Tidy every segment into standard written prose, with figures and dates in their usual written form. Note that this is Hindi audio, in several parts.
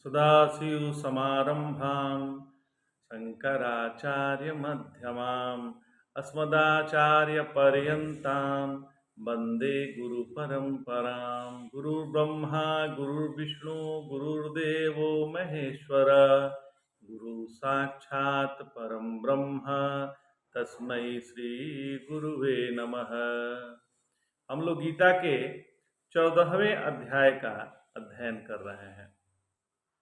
सदाशिवसमारम्भां शङ्कराचार्यमध्यमाम् अस्मदाचार्यपर्यन्तां वन्दे गुरुपरम्परां। गुरुर्ब्रह्मा गुरुर्विष्णु गुरुर्देवो महेश्वर, गुरु साक्षात् परं ब्रह्म तस्मै श्री गुरुवे नमः। हम लोग गीता के 14वें अध्याय का अध्ययन कर रहे हैं।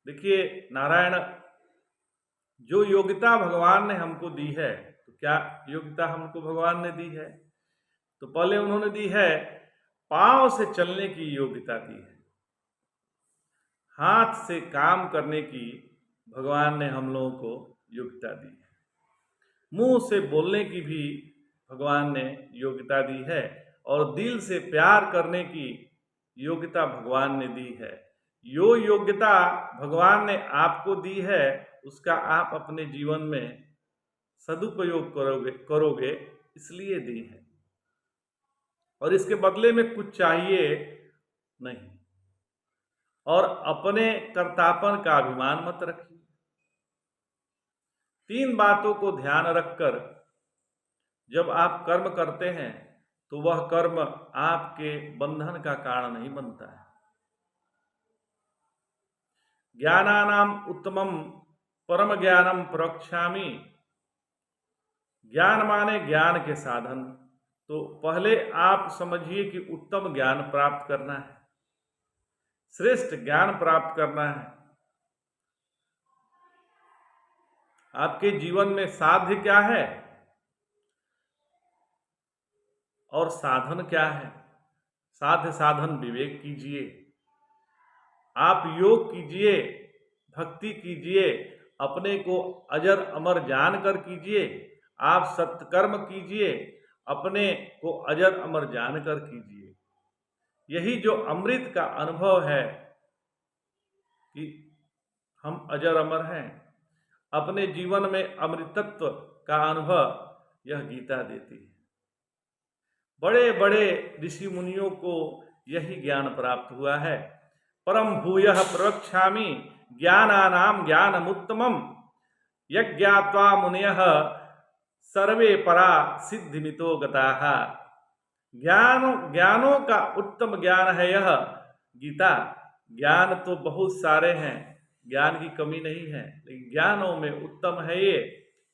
देखिए, नारायण जो योग्यता भगवान ने हमको दी है, तो क्या योग्यता हमको भगवान ने दी है? तो पहले उन्होंने दी है पांव से चलने की योग्यता दी है, हाथ से काम करने की भगवान ने हम लोगों को योग्यता दी है, मुंह से बोलने की भी भगवान ने योग्यता दी है, और दिल से प्यार करने की योग्यता भगवान ने दी है। यो योग्यता भगवान ने आपको दी है, उसका आप अपने जीवन में सदुपयोग करोगे इसलिए दी है, और इसके बदले में कुछ चाहिए नहीं। और अपने कर्तापन का अभिमान मत रखिए। 3 बातों को ध्यान रखकर जब आप कर्म करते हैं तो वह कर्म आपके बंधन का कारण नहीं बनता है। ज्ञानानाम उत्तमम परम ज्ञानम प्रवक्ष्यामि। ज्ञान माने ज्ञान के साधन। तो पहले आप समझिए कि उत्तम ज्ञान प्राप्त करना है, श्रेष्ठ ज्ञान प्राप्त करना है। आपके जीवन में साध्य क्या है और साधन क्या है? साध्य साधन विवेक कीजिए, आप योग कीजिए, भक्ति कीजिए, अपने को अजर अमर जानकर कीजिए। आप सत्कर्म कीजिए, अपने को अजर अमर जानकर कीजिए। यही जो अमृत का अनुभव है कि हम अजर अमर हैं, अपने जीवन में अमृतत्व का अनुभव यह गीता देती है। बड़े बड़े ऋषि मुनियों को यही ज्ञान प्राप्त हुआ है। परम भूयः प्रवक्ष्यामि ज्ञानानाम ज्ञानमुत्तमम् यज्ञात्वा मुनयः सर्वे परा सिद्धिमितो गताः। ज्ञानों का उत्तम ज्ञान है यह गीता। ज्ञान तो बहुत सारे हैं, ज्ञान की कमी नहीं है, लेकिन ज्ञानों में उत्तम है ये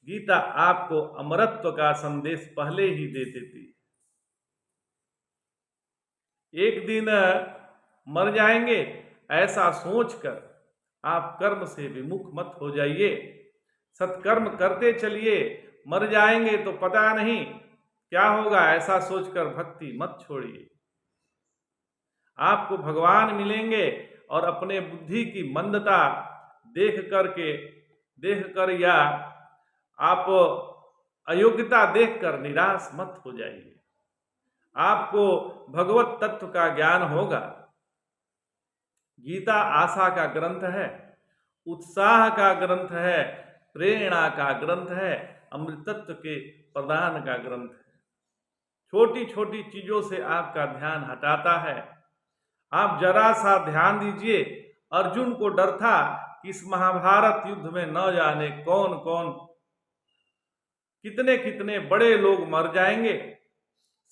गीता। आपको अमरत्व का संदेश पहले ही दे देती। एक दिन मर जाएंगे ऐसा सोचकर आप कर्म से विमुख मत हो जाइए, सत्कर्म करते चलिए। मर जाएंगे तो पता नहीं क्या होगा, ऐसा सोचकर भक्ति मत छोड़िए। आपको भगवान मिलेंगे और अपने बुद्धि की मंदता देखकर या आप अयोग्यता देखकर निराश मत हो जाइए। आपको भगवत तत्व का ज्ञान होगा। गीता आशा का ग्रंथ है, उत्साह का ग्रंथ है, प्रेरणा का ग्रंथ है, अमृतत्व के प्रदान का ग्रंथ है। छोटी छोटी चीजों से आपका ध्यान हटाता है। आप जरा सा ध्यान दीजिए, अर्जुन को डर था कि इस महाभारत युद्ध में न जाने कौन कौन कितने कितने बड़े लोग मर जाएंगे।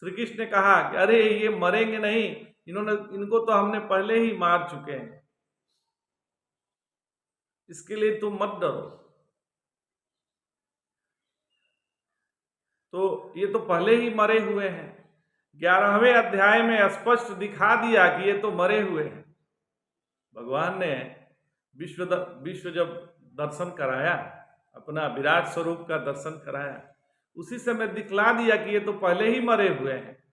श्री कृष्ण ने कहा कि अरे ये मरेंगे नहीं, इनको तो हमने पहले ही मार चुके हैं, इसके लिए तुम मत डरो। तो ये तो पहले ही मरे हुए हैं। 11वें अध्याय में स्पष्ट दिखा दिया कि ये तो मरे हुए हैं। भगवान ने विश्व जब दर्शन कराया, अपना विराट स्वरूप का दर्शन कराया, उसी समय दिखला दिया कि ये तो पहले ही मरे हुए हैं,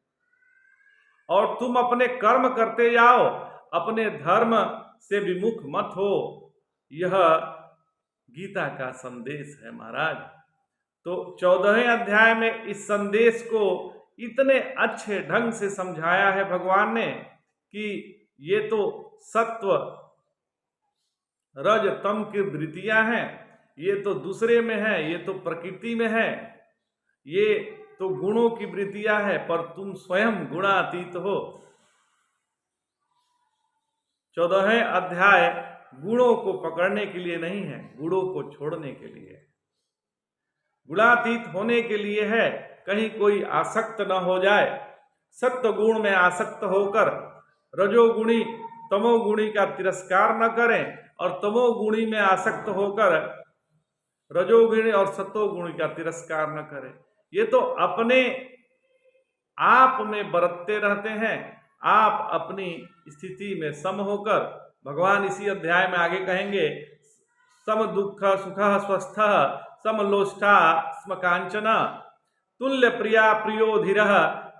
और तुम अपने कर्म करते जाओ, अपने धर्म से विमुख मत हो। यह गीता का संदेश है महाराज। तो 14वें अध्याय में इस संदेश को इतने अच्छे ढंग से समझाया है भगवान ने कि ये तो सत्व रज तम की वृत्तियां हैं, ये तो दूसरे में है, ये तो प्रकृति में है, ये तो गुणों की वृत्तियां है, पर तुम स्वयं गुणातीत हो। 14वें अध्याय गुणों को पकड़ने के लिए नहीं है, गुणों को छोड़ने के लिए। गुणातीत होने के लिए है, कहीं कोई आसक्त न हो जाए। सत्व गुण में आसक्त होकर रजोगुणी तमोगुणी का तिरस्कार न करें, और तमोगुणी में आसक्त होकर रजोगुणी और सत्वगुणी का तिरस्कार न करें। ये तो अपने आप में बरतते रहते हैं। आप अपनी स्थिति में सम होकर, भगवान इसी अध्याय में आगे कहेंगे, सम दुख सुख स्वस्थ समलोष्ठा स्म कांचन तुल्य प्रिया प्रियो धीर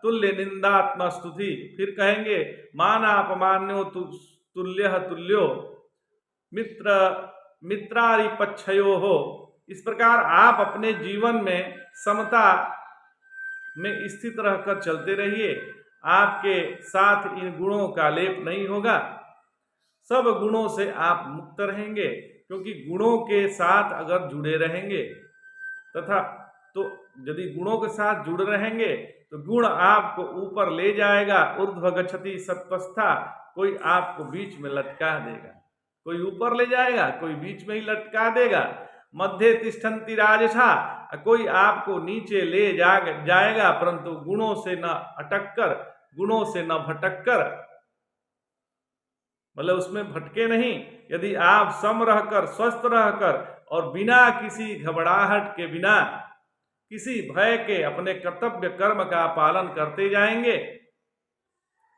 तुल्य निंदात्म स्तुति। फिर कहेंगे मानापमान्यो तुल्य तुल्यो मित्र मित्रारिपक्षयो हो। इस प्रकार आप अपने जीवन में समता में स्थित रहकर चलते रहिए। आपके साथ इन गुणों का लेप नहीं होगा, सब गुणों से आप मुक्त रहेंगे, क्योंकि गुणों के साथ अगर जुड़े रहेंगे तथा तो यदि गुणों के साथ जुड़ रहेंगे तो गुण आपको ऊपर ले जाएगा। ऊर्ध्व गच्छति सत्वस्था, कोई आपको बीच में लटका देगा, कोई ऊपर ले जाएगा, कोई बीच में ही लटका देगा। मध्य तिष्ठन्ति राजसा, कोई आपको नीचे ले जाएगा, परंतु गुणों से न अटक कर, गुणों से न भटक कर, मतलब उसमें भटके नहीं। यदि आप सम रहकर, स्वस्थ रहकर और बिना किसी घबराहट के, बिना किसी भय के अपने कर्तव्य कर्म का पालन करते जाएंगे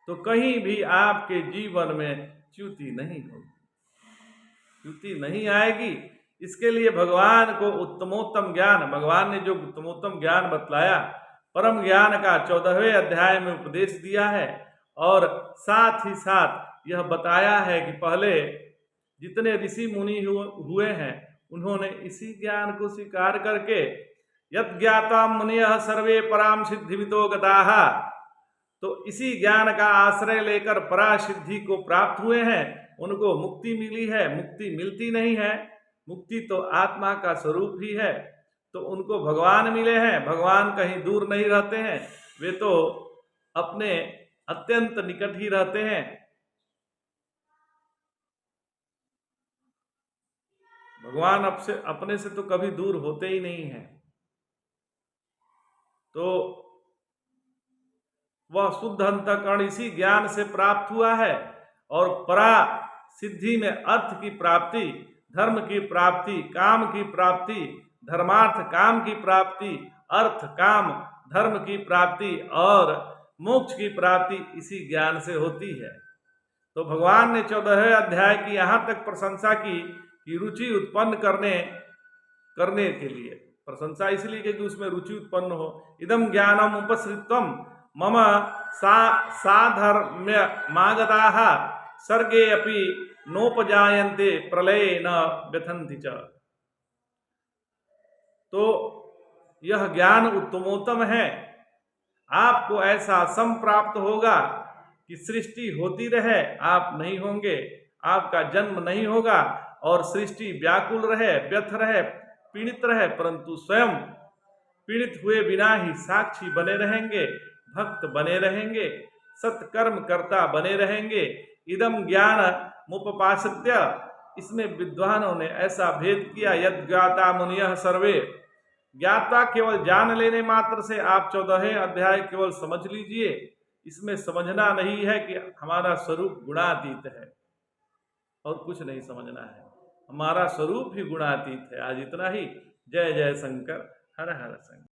तो कहीं भी आपके जीवन में च्युति नहीं होगी, च्युति नहीं आएगी। इसके लिए भगवान को उत्तमोत्तम ज्ञान, भगवान ने जो उत्तमोत्तम ज्ञान बतलाया, परम ज्ञान का 14वें अध्याय में उपदेश दिया है। और साथ ही साथ यह बताया है कि पहले जितने ऋषि मुनि हुए हैं उन्होंने इसी ज्ञान को स्वीकार करके यद ज्ञाता मुनियः सर्वे पराम सिद्धिमितो गताः, तो इसी ज्ञान का आश्रय लेकर परा सिद्धि को प्राप्त हुए हैं। उनको मुक्ति मिली है। मुक्ति मिलती नहीं है, मुक्ति तो आत्मा का स्वरूप ही है। तो उनको भगवान मिले हैं। भगवान कहीं दूर नहीं रहते हैं, वे तो अपने अत्यंत निकट ही रहते हैं। भगवान अपने से तो कभी दूर होते ही नहीं हैं। तो वह शुद्ध अंतःकरण इसी ज्ञान से प्राप्त हुआ है। और परा सिद्धि में अर्थ की प्राप्ति, धर्म की प्राप्ति, काम की प्राप्ति, धर्मार्थ काम की प्राप्ति, अर्थ काम धर्म की प्राप्ति और मोक्ष की प्राप्ति इसी ज्ञान से होती है। तो भगवान ने 14वें अध्याय की यहाँ तक प्रशंसा की कि रुचि उत्पन्न करने के लिए, प्रशंसा इसलिए कि उसमें रुचि उत्पन्न हो। इदम ज्ञानम उपसृतम मम साधर्म्य मागताः सर्गे अपि नोपजायन्ते प्रलये न व्यथन्ति च। तो यह ज्ञान उत्तमोत्तम है। आपको ऐसा सम प्राप्त होगा कि सृष्टि होती रहे, आप नहीं होंगे, आपका जन्म नहीं होगा, और सृष्टि व्याकुल रहे, व्यथ रहे, पीड़ित रहे, परंतु स्वयं पीड़ित हुए बिना ही साक्षी बने रहेंगे, भक्त बने रहेंगे, सत्कर्म कर्ता बने रहेंगे। इदम ज्ञान मुपपाश्रित्य, इसमें विद्वानों ने ऐसा भेद किया, यद ज्ञाता मुनियः सर्वे, ज्ञाता केवल जान लेने मात्र से आप 14वें अध्याय केवल समझ लीजिए। इसमें समझना नहीं है कि हमारा स्वरूप गुणातीत है, और कुछ नहीं समझना है। हमारा स्वरूप ही गुणातीत है। आज इतना ही। जय जय शंकर, हर हर शंकर।